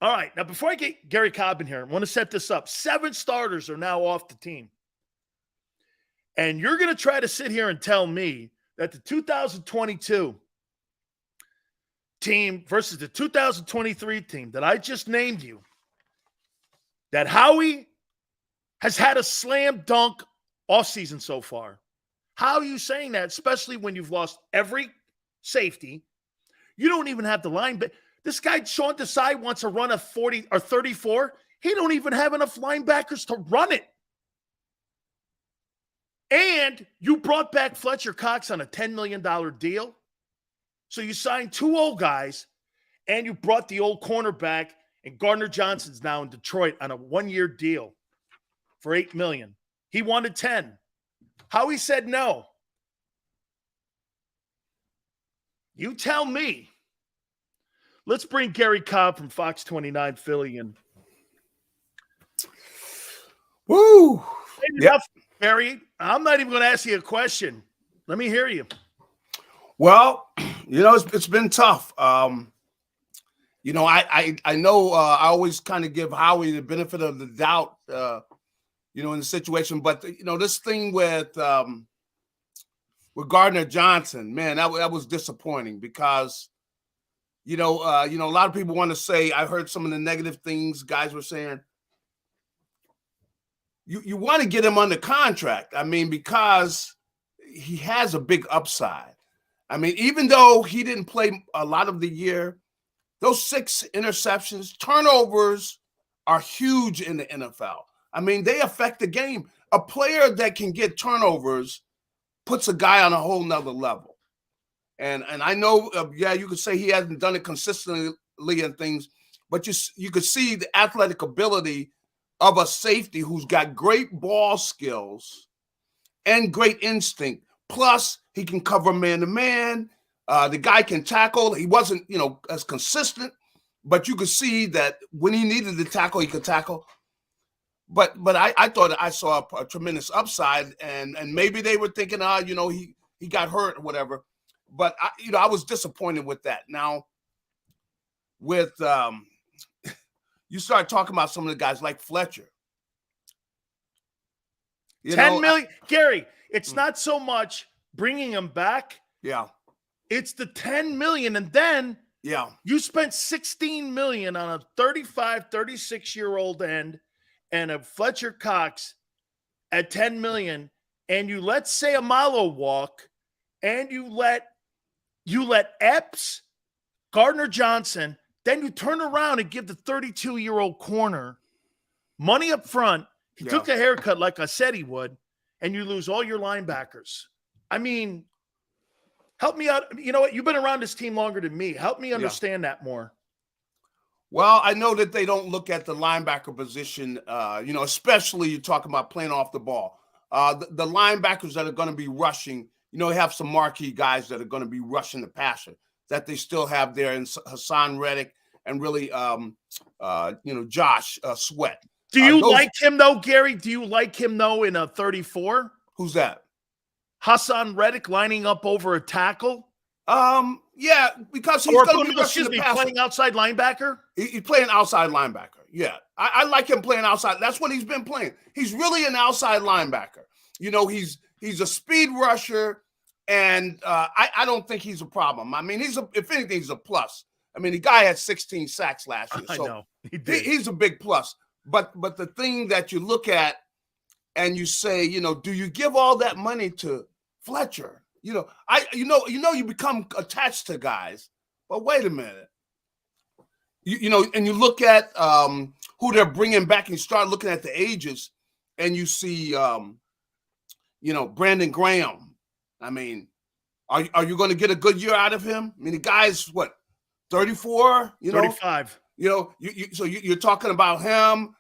All right. Now, before I get Garry Cobb in here, I want to set this up. 7 starters are now off the team. And you're going to try to sit here and tell me that the 2022 team versus the 2023 team that I just named you, that Howie has had a slam dunk offseason so far. How are you saying that, especially when you've lost every safety? You don't even have the line. But this guy, Sean Desai, wants to run a 40 or 34. He don't even have enough linebackers to run it. And you brought back Fletcher Cox on a $10 million deal. So you signed 2 old guys, and you brought the old cornerback, and Gardner-Johnson's now in Detroit on a 1-year deal for $8 million. He wanted 10. Howie said no. You tell me. Let's bring Garry Cobb from Fox 29 Philly in. Woo! Yep. Garry, I'm not even going to ask you a question. Let me hear you. Well, it's been tough. I know I always kind of give Howie the benefit of the doubt, in the situation. But this thing with Gardner-Johnson, man, that was disappointing because a lot of people want to say, I heard some of the negative things guys were saying. You want to get him under contract. I mean, because he has a big upside. I mean, even though he didn't play a lot of the year, those 6 interceptions, turnovers are huge in the NFL. I mean, they affect the game. A player that can get turnovers puts a guy on a whole nother level. And I know, you could say he hasn't done it consistently and things, but you could see the athletic ability of a safety who's got great ball skills and great instinct. Plus, he can cover man-to-man. The guy can tackle. He wasn't, as consistent, but you could see that when he needed to tackle, he could tackle. But I thought I saw a tremendous upside, and maybe they were thinking, he got hurt or whatever. But I was disappointed with that. Now, with you start talking about some of the guys like Fletcher. 10 million, Garry. It's not so much bringing him back. Yeah. It's the 10 million. And then you spent 16 million on a 35, 36-year-old end and a Fletcher Cox at 10 million. And you let Sayamalo walk, and you let Epps, Gardner-Johnson, then you turn around and give the 32-year-old corner money up front. He took a haircut like I said he would, and you lose all your linebackers. I mean, help me out. You know what? You've been around this team longer than me. Help me understand that more. Well, I know that they don't look at the linebacker position, especially you're talking about playing off the ball. The linebackers that are going to be rushing, have some marquee guys that are going to be rushing the passer that they still have there in Hassan Reddick and really, Josh Sweat. Do you like him, though, Garry? Do you like him, though, in a 34? Who's that? Hassan Reddick lining up over a tackle? Yeah, because he's going to be rushing the passer. Playing outside linebacker? He's playing outside linebacker, yeah. I like him playing outside. That's what he's been playing. He's really an outside linebacker. He's a speed rusher, and I don't think he's a problem. I mean, if anything, he's a plus. I mean, the guy had 16 sacks last year. So I know. He did. He's a big plus. But the thing that you look at and you say, do you give all that money to Fletcher? You become attached to guys. But wait a minute. And you look at who they're bringing back, and you start looking at the ages, and you see, Brandon Graham. I mean, are you going to get a good year out of him? I mean, the guy's what, 34? 35. So you're talking about him.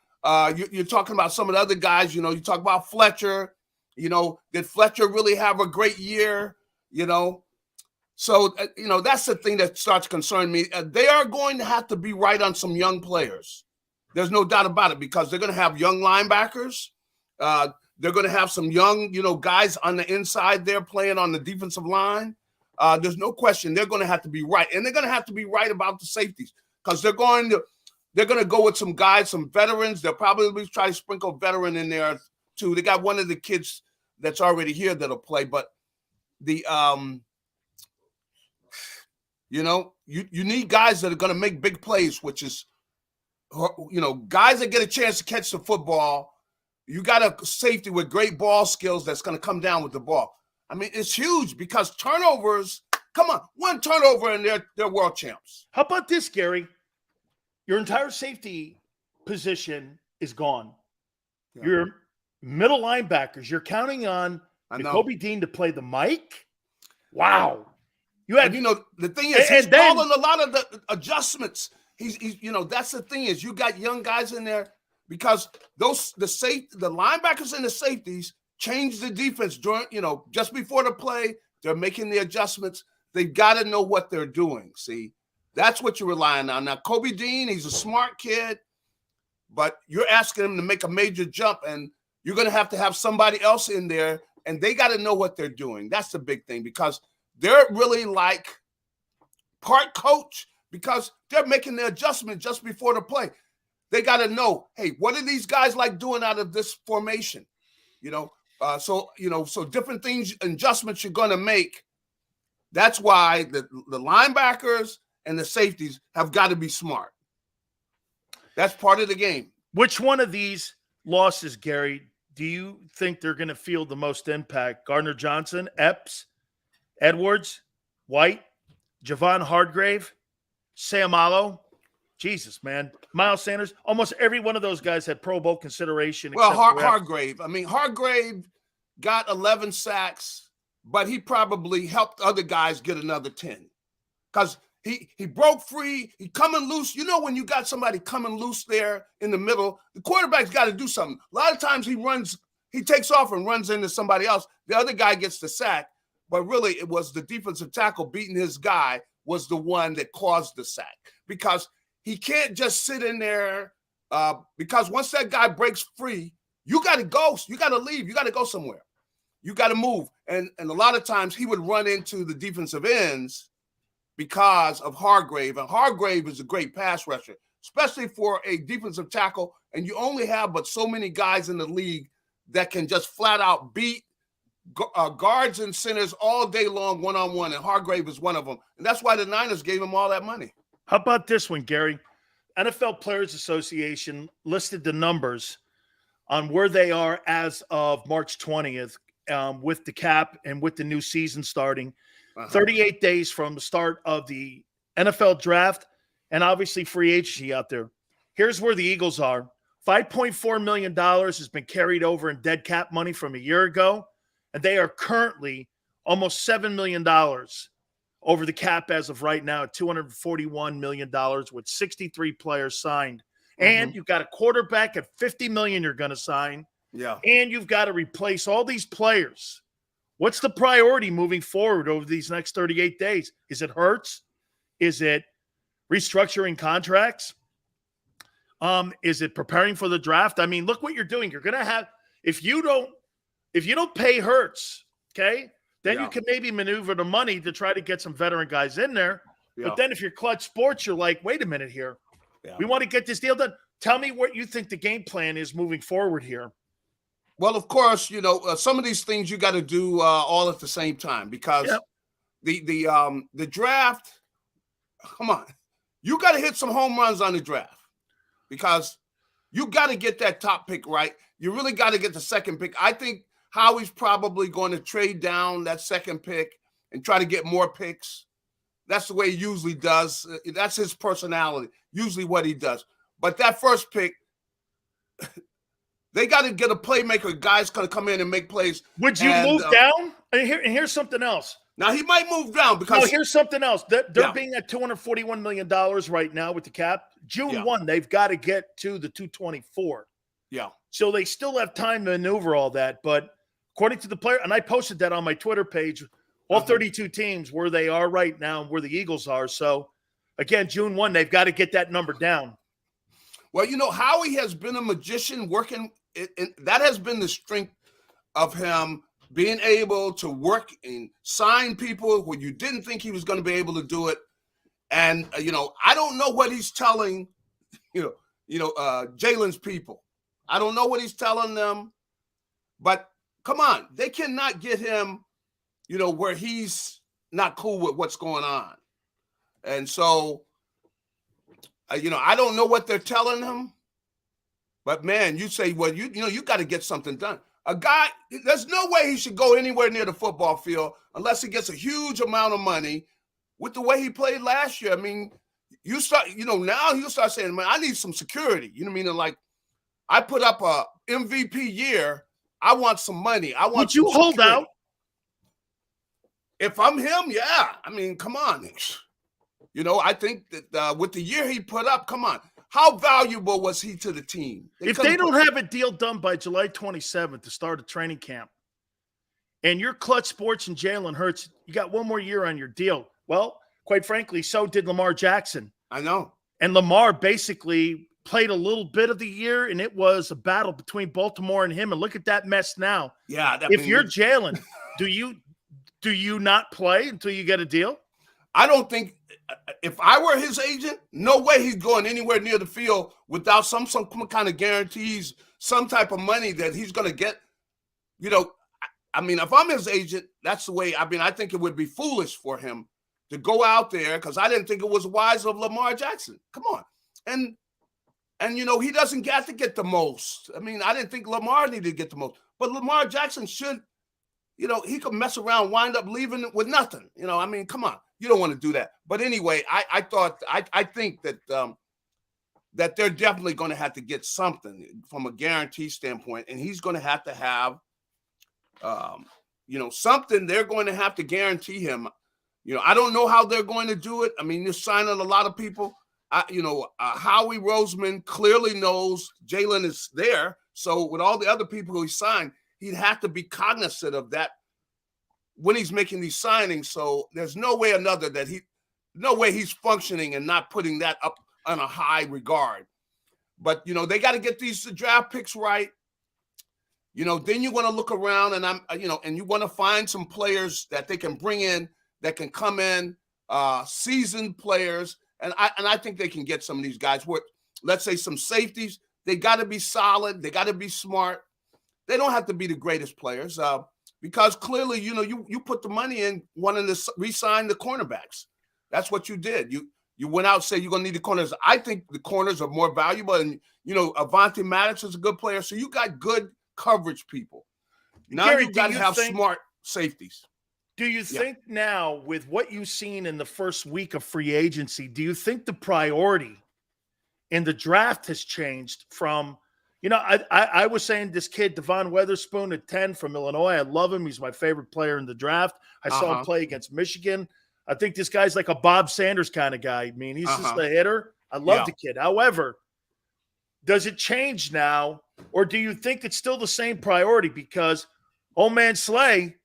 You're talking about some of the other guys. You talk about Fletcher. Did Fletcher really have a great year? So that's the thing that starts concerning me. They are going to have to be right on some young players. There's no doubt about it, because they're going to have young linebackers. They're going to have some young, guys on the inside there playing on the defensive line. There's no question they're going to have to be right, and they're going to have to be right about the safeties, because they're going they're going to go with some guys, some veterans. They'll probably try to sprinkle a veteran in there too. They got one of the kids that's already here that'll play, but the you need guys that are going to make big plays, which is guys that get a chance to catch the football. You got a safety with great ball skills that's going to come down with the ball. I mean, it's huge because turnovers. Come on, one turnover and they're world champs. How about this, Gary? Your entire safety position is gone. Yeah. Your middle linebackers, you're counting on Kobe Dean to play the mic. Wow. You had, the thing is, he's calling a lot of the adjustments. He's that's the thing is, you got young guys in there because the linebackers and the safeties change the defense during, just before the play. They're making the adjustments. They've got to know what they're doing. See, that's what you're relying on. Now, Kobe Dean, he's a smart kid, but you're asking him to make a major jump, and you're going to have somebody else in there, and they got to know what they're doing. That's the big thing because they're really like part coach because they're making the adjustment just before the play. They got to know, hey, what are these guys like doing out of this formation? So different things, adjustments you're going to make. That's why the linebackers and the safeties have got to be smart. That's part of the game. Which one of these losses, Gary, do you think they're going to feel the most impact? Gardner-Johnson, Epps, Edwards, White, Javon Hargrave, Seumalo? Jesus, man. Miles Sanders. Almost every one of those guys had Pro Bowl consideration. Well, Hargrave. I mean, Hargrave got 11 sacks, but he probably helped other guys get another 10 because he broke free. He coming loose. When you got somebody coming loose there in the middle, the quarterback's got to do something. A lot of times he takes off and runs into somebody else. The other guy gets the sack, but really it was the defensive tackle beating his guy was the one that caused the sack because he can't just sit in there because once that guy breaks free, you got to go. You got to leave. You got to go somewhere. You got to move. And a lot of times he would run into the defensive ends because of Hargrave. And Hargrave is a great pass rusher, especially for a defensive tackle. And you only have but so many guys in the league that can just flat out beat guards and centers all day long one-on-one. And Hargrave is one of them. And that's why the Niners gave him all that money. How about this one, Gary? NFL Players Association listed the numbers on where they are as of March 20th with the cap and with the new season starting. 38 days from the start of the NFL draft and obviously free agency out there. Here's where the Eagles are. $5.4 million has been carried over in dead cap money from a year ago, and they are currently almost $7 million over the cap as of right now at $241 million with 63 players signed. And you've got a quarterback at $50 million you're going to sign. Yeah. And you've got to replace all these players. What's the priority moving forward over these next 38 days? Is it Hurts? Is it restructuring contracts? Is it preparing for the draft? I mean, look what you're doing. You're going to have if you don't pay Hurts, okay? Then you can maybe maneuver the money to try to get some veteran guys in there. Yeah. But then if you're Clutch Sports, you're like, wait a minute here. Yeah. We want to get this deal done. Tell me what you think the game plan is moving forward here. Well, of course, some of these things you got to do all at the same time because the draft, come on, you got to hit some home runs on the draft because you got to get that top pick right. You really got to get the second pick. I think Howie's probably going to trade down that second pick and try to get more picks. That's the way he usually does. That's his personality, usually what he does. But that first pick, they got to get a playmaker. Guys going to come in and make plays. Would you move down? And here's something else. Now, he might move down because – no, here's something else. They're being at $241 million right now with the cap. June 1, they've got to get to the 224. Yeah. So they still have time to maneuver all that. But according to the player – and I posted that on my Twitter page, all 32 teams where they are right now and where the Eagles are. So, again, June 1, they've got to get that number down. Well, Howie has been a magician working – that has been the strength of him being able to work and sign people when you didn't think he was going to be able to do it. And, I don't know what he's telling Jalen's people. I don't know what he's telling them, but come on, they cannot get him, where he's not cool with what's going on. And so, I don't know what they're telling him, but man, you say, well, you got to get something done. A guy, there's no way he should go anywhere near the football field unless he gets a huge amount of money with the way he played last year. I mean, you start, now you start saying, man, I need some security. You know what I mean? Like, I put up a MVP year. I want some money. I want. Would you hold out? If I'm him, yeah. I mean, come on. I think that with the year he put up, come on. How valuable was he to the team? If they don't have a deal done by July 27th to start a training camp, and you're Clutch Sports and Jalen Hurts, you got one more year on your deal. Well, quite frankly, so did Lamar Jackson. I know. And Lamar basically played a little bit of the year, and it was a battle between Baltimore and him. And look at that mess now. Yeah. If you're Jalen, do you not play until you get a deal? I don't think if I were his agent, no way he's going anywhere near the field without some kind of guarantees, some type of money that he's going to get. I mean, if I'm his agent, that's the way. I mean, I think it would be foolish for him to go out there because I didn't think it was wise of Lamar Jackson. Come on. And he doesn't get to get the most. I mean, I didn't think Lamar needed to get the most. But Lamar Jackson should, he could mess around, wind up leaving with nothing. I mean, come on. You don't want to do that. But anyway, I think that that they're definitely going to have to get something from a guarantee standpoint. And he's going to have something they're going to have to guarantee him. I don't know how they're going to do it. I mean, you're signing a lot of people. Howie Roseman clearly knows Jalen is there. So with all the other people who he signed, he'd have to be cognizant of that when he's making these signings. So there's no way he's functioning and not putting that up on a high regard. But, they got to get these draft picks right. Then you want to look around and you want to find some players that they can bring in that can come in, seasoned players. And I think they can get some of these guys with, let's say, some safeties. They got to be solid. They got to be smart. They don't have to be the greatest players because clearly, you put the money in wanting to re-sign the cornerbacks. That's what you did. You went out and said you're going to need the corners. I think the corners are more valuable. And, Avonte Maddox is a good player. So you got good coverage people. Now Gary, you got to have smart safeties. Do you think now, with what you've seen in the first week of free agency, do you think the priority in the draft has changed from, I was saying this kid, Devon Witherspoon at 10 from Illinois. I love him. He's my favorite player in the draft. I saw him play against Michigan. I think this guy's like a Bob Sanders kind of guy. I mean, he's just a hitter. I love the kid. However, does it change now, or do you think it's still the same priority? Because old man Slay,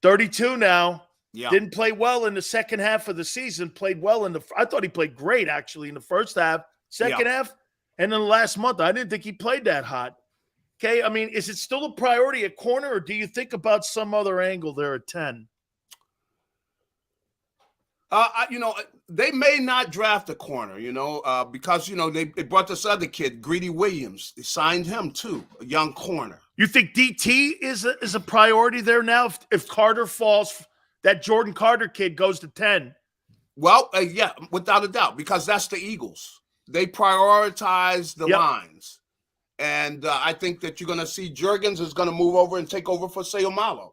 32 now, didn't play well in the second half of the season, played well I thought he played great, actually, in the first half, second half, and then the last month, I didn't think he played that hot. Okay, I mean, is it still a priority at corner, or do you think about some other angle there at 10? They may not draft a corner, because, they brought this other kid, Greedy Williams. They signed him, too, a young corner. You think DT is a priority there now? If Carter falls, that Jordan Carter kid goes to 10. Well, yeah, without a doubt, because that's the Eagles. They prioritize the lines. And I think that you're going to see Jurgens is going to move over and take over for Seumalo.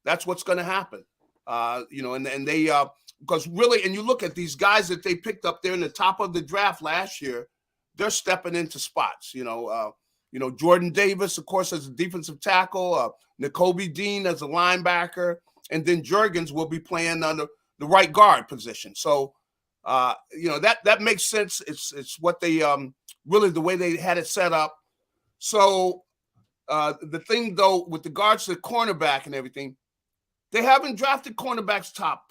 That's what's going to happen. And they because really, and you look at these guys that they picked up there in the top of the draft last year, they're stepping into spots. Jordan Davis, of course, as a defensive tackle, Nakobe Dean as a linebacker, and then Jurgens will be playing on the right guard position. So, that makes sense. It's what they really the way they had it set up. So the thing, though, with regards to the cornerback and everything, they haven't drafted cornerbacks top.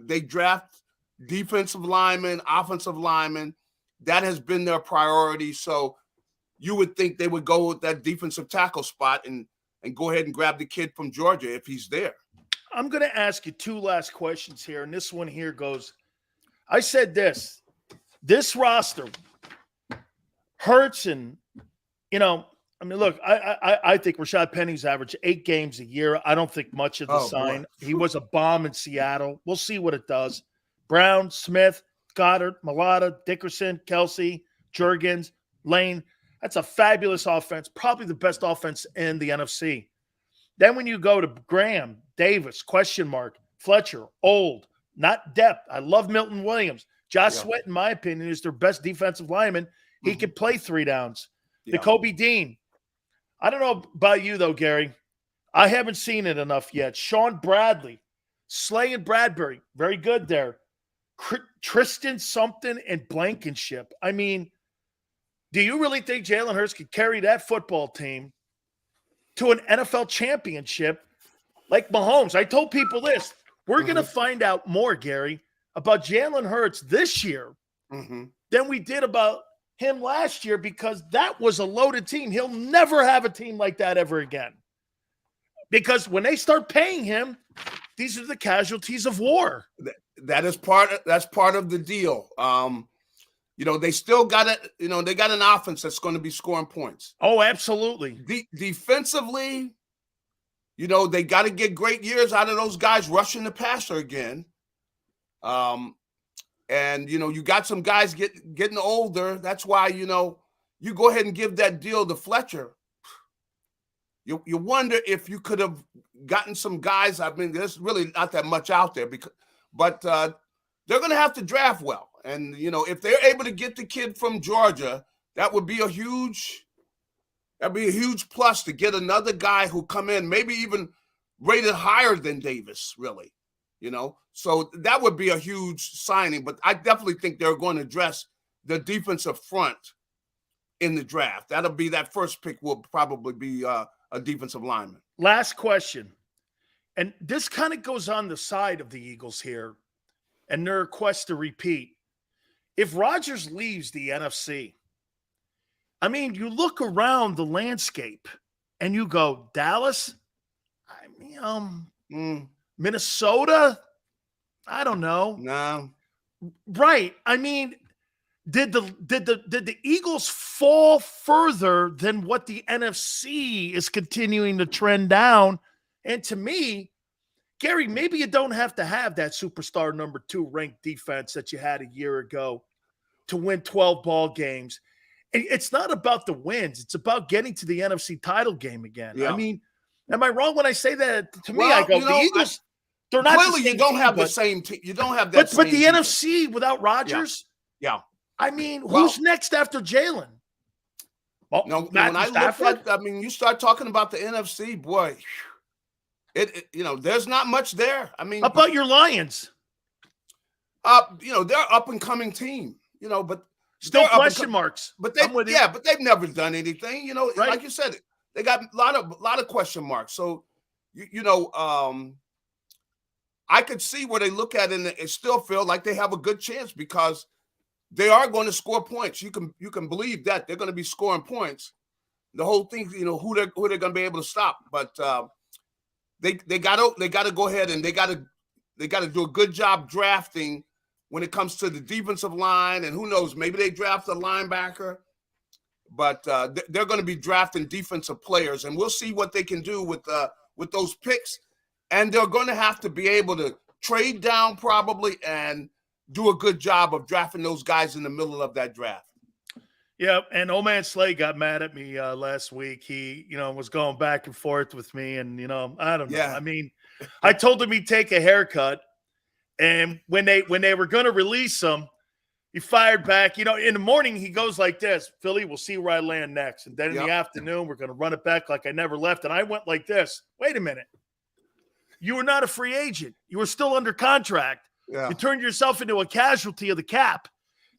They draft defensive linemen, offensive linemen. That has been their priority. So you would think they would go with that defensive tackle spot and go ahead and grab the kid from Georgia if he's there. I'm going to ask you two last questions here. And this one here goes, I said this roster Hurts and, I mean, look, I think Rashad Penny's averaged 8 games a year. I don't think much of the sign. Boy. He was a bomb in Seattle. We'll see what it does. Brown, Smith, Goddard, Malata, Dickerson, Kelsey, Jurgens, Lane. That's a fabulous offense, probably the best offense in the NFC. Then when you go to Graham, Davis, question mark, Fletcher, old, not depth. I love Milton Williams. Josh Sweat, in my opinion, is their best defensive lineman. He could play 3 downs. Kobe Dean. I don't know about you, though, Gary. I haven't seen it enough yet. Sean Bradley, Slay and Bradbury, very good there. Tristan something and Blankenship. I mean, do you really think Jalen Hurts could carry that football team to an NFL championship like Mahomes? I told people this. We're going to find out more, Gary, about Jalen Hurts this year than we did about him last year, because that was a loaded team. He'll never have a team like that ever again. Because when they start paying him, these are the casualties of war. That's part of the deal. They still got it. They got an offense that's going to be scoring points. Oh, absolutely. Defensively, they got to get great years out of those guys rushing the passer again. And you got some guys getting older. That's why you go ahead and give that deal to Fletcher. You wonder if you could have gotten some guys. I mean, there's really not that much out there, but they're going to have to draft well. And if they're able to get the kid from Georgia, that would be a huge plus to get another guy who come in, maybe even rated higher than Davis, really. So that would be a huge signing. But I definitely think they're going to address the defensive front in the draft. That first pick will probably be a defensive lineman. Last question. And this kind of goes on the side of the Eagles here and their quest to repeat. If Rodgers leaves the NFC, I mean, you look around the landscape and you go, Dallas, Minnesota, I don't know. No. Right. I mean, did the Eagles fall further than what the NFC is continuing to trend down? And to me, Gary, maybe you don't have to have that superstar number 2 ranked defense that you had a year ago to win 12 ball games. It's not about the wins. It's about getting to the NFC title game again. Yeah. I mean, am I wrong when I say that? To me, I go, the Eagles, they're not clearly the same you don't team, have the same team. You don't have that. But the NFC without Rodgers? Yeah. I mean, who's next after Jalen? Well, when I look at, you start talking about the NFC, boy, there's not much there. I mean, how about your Lions? They're up and coming team, but still question marks. But they've never done anything, right? Like you said, they got a lot of question marks. So, I could see where they look at it and still feel like they have a good chance because they are going to score points. You can believe that they're going to be scoring points. The whole thing, who they're going to be able to stop. But they got to go ahead and they got to do a good job drafting when it comes to the defensive line. And who knows, maybe they draft a linebacker. But they're going to be drafting defensive players, and we'll see what they can do with those picks. And they're going to have to be able to trade down probably and do a good job of drafting those guys in the middle of that draft. Yeah, and old man Slay got mad at me last week. He, was going back and forth with me, and I don't know. Yeah. I mean, I told him he'd take a haircut, and when they were going to release him, he fired back. In the morning he goes like this: Philly, we'll see where I land next, and then in the afternoon we're going to run it back like I never left. And I went like this: wait a minute, you were not a free agent. You were still under contract. Yeah. You turned yourself into a casualty of the cap.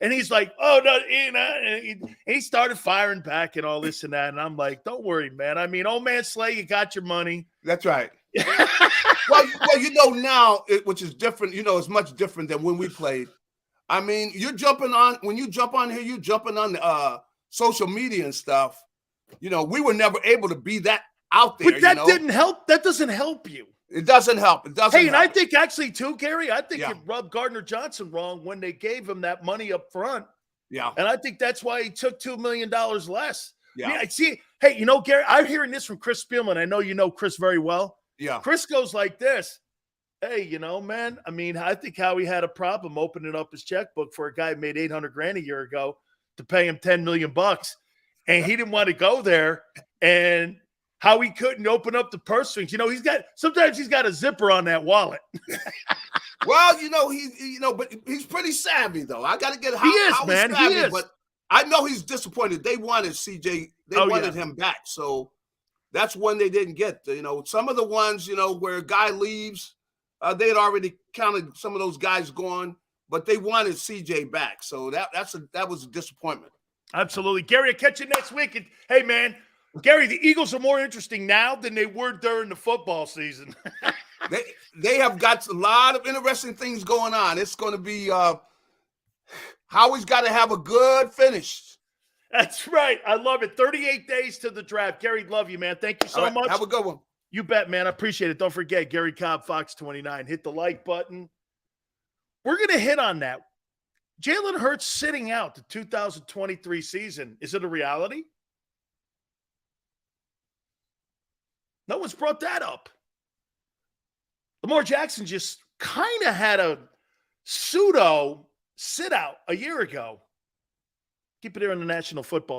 And he's like, oh, no, and he started firing back and all this and that. And I'm like, don't worry, man. I mean, old man Slay, you got your money. That's right. well, now, which is different, it's much different than when we played. I mean, when you jump on here, you're jumping on social media and stuff. We were never able to be that out there. But that didn't help. That doesn't help you. It doesn't help. It doesn't. Hey, and help. I think actually too, Gary, it rubbed Gardner-Johnson wrong when they gave him that money up front Yeah. And I think that's why he took $2 million less. Yeah. I mean, I see. Hey, you know, Gary, I'm hearing this from Chris Spielman. I know you know Chris very well. Yeah. Chris goes like this. Hey, you know, man, I mean, I think Howie had a problem opening up his checkbook for a guy who made $800,000 a year ago to pay him $10 million. And he didn't want to go there. And Howie couldn't open up the purse strings. You know, sometimes he's got a zipper on that wallet. Well, but he's pretty savvy though. I got to get Howie's man. Savvy, he is. But I know he's disappointed. They wanted CJ. They wanted him back. So that's one they didn't get. You know, some of the ones, where a guy leaves, they had already counted some of those guys gone, but they wanted CJ back. So that was a disappointment. Absolutely. Gary, I'll catch you next week. And, hey, man, Gary, the Eagles are more interesting now than they were during the football season. They have got a lot of interesting things going on. It's going to be Howie's got to have a good finish. That's right. I love it. 38 days to the draft. Gary, love you, man. Thank you so much. Have a good one. You bet, man. I appreciate it. Don't forget, Garry Cobb, Fox 29. Hit the like button. We're going to hit on that. Jalen Hurts sitting out the 2023 season. Is it a reality? No one's brought that up. Lamar Jackson just kind of had a pseudo sit out a year ago. Keep it here on the National Football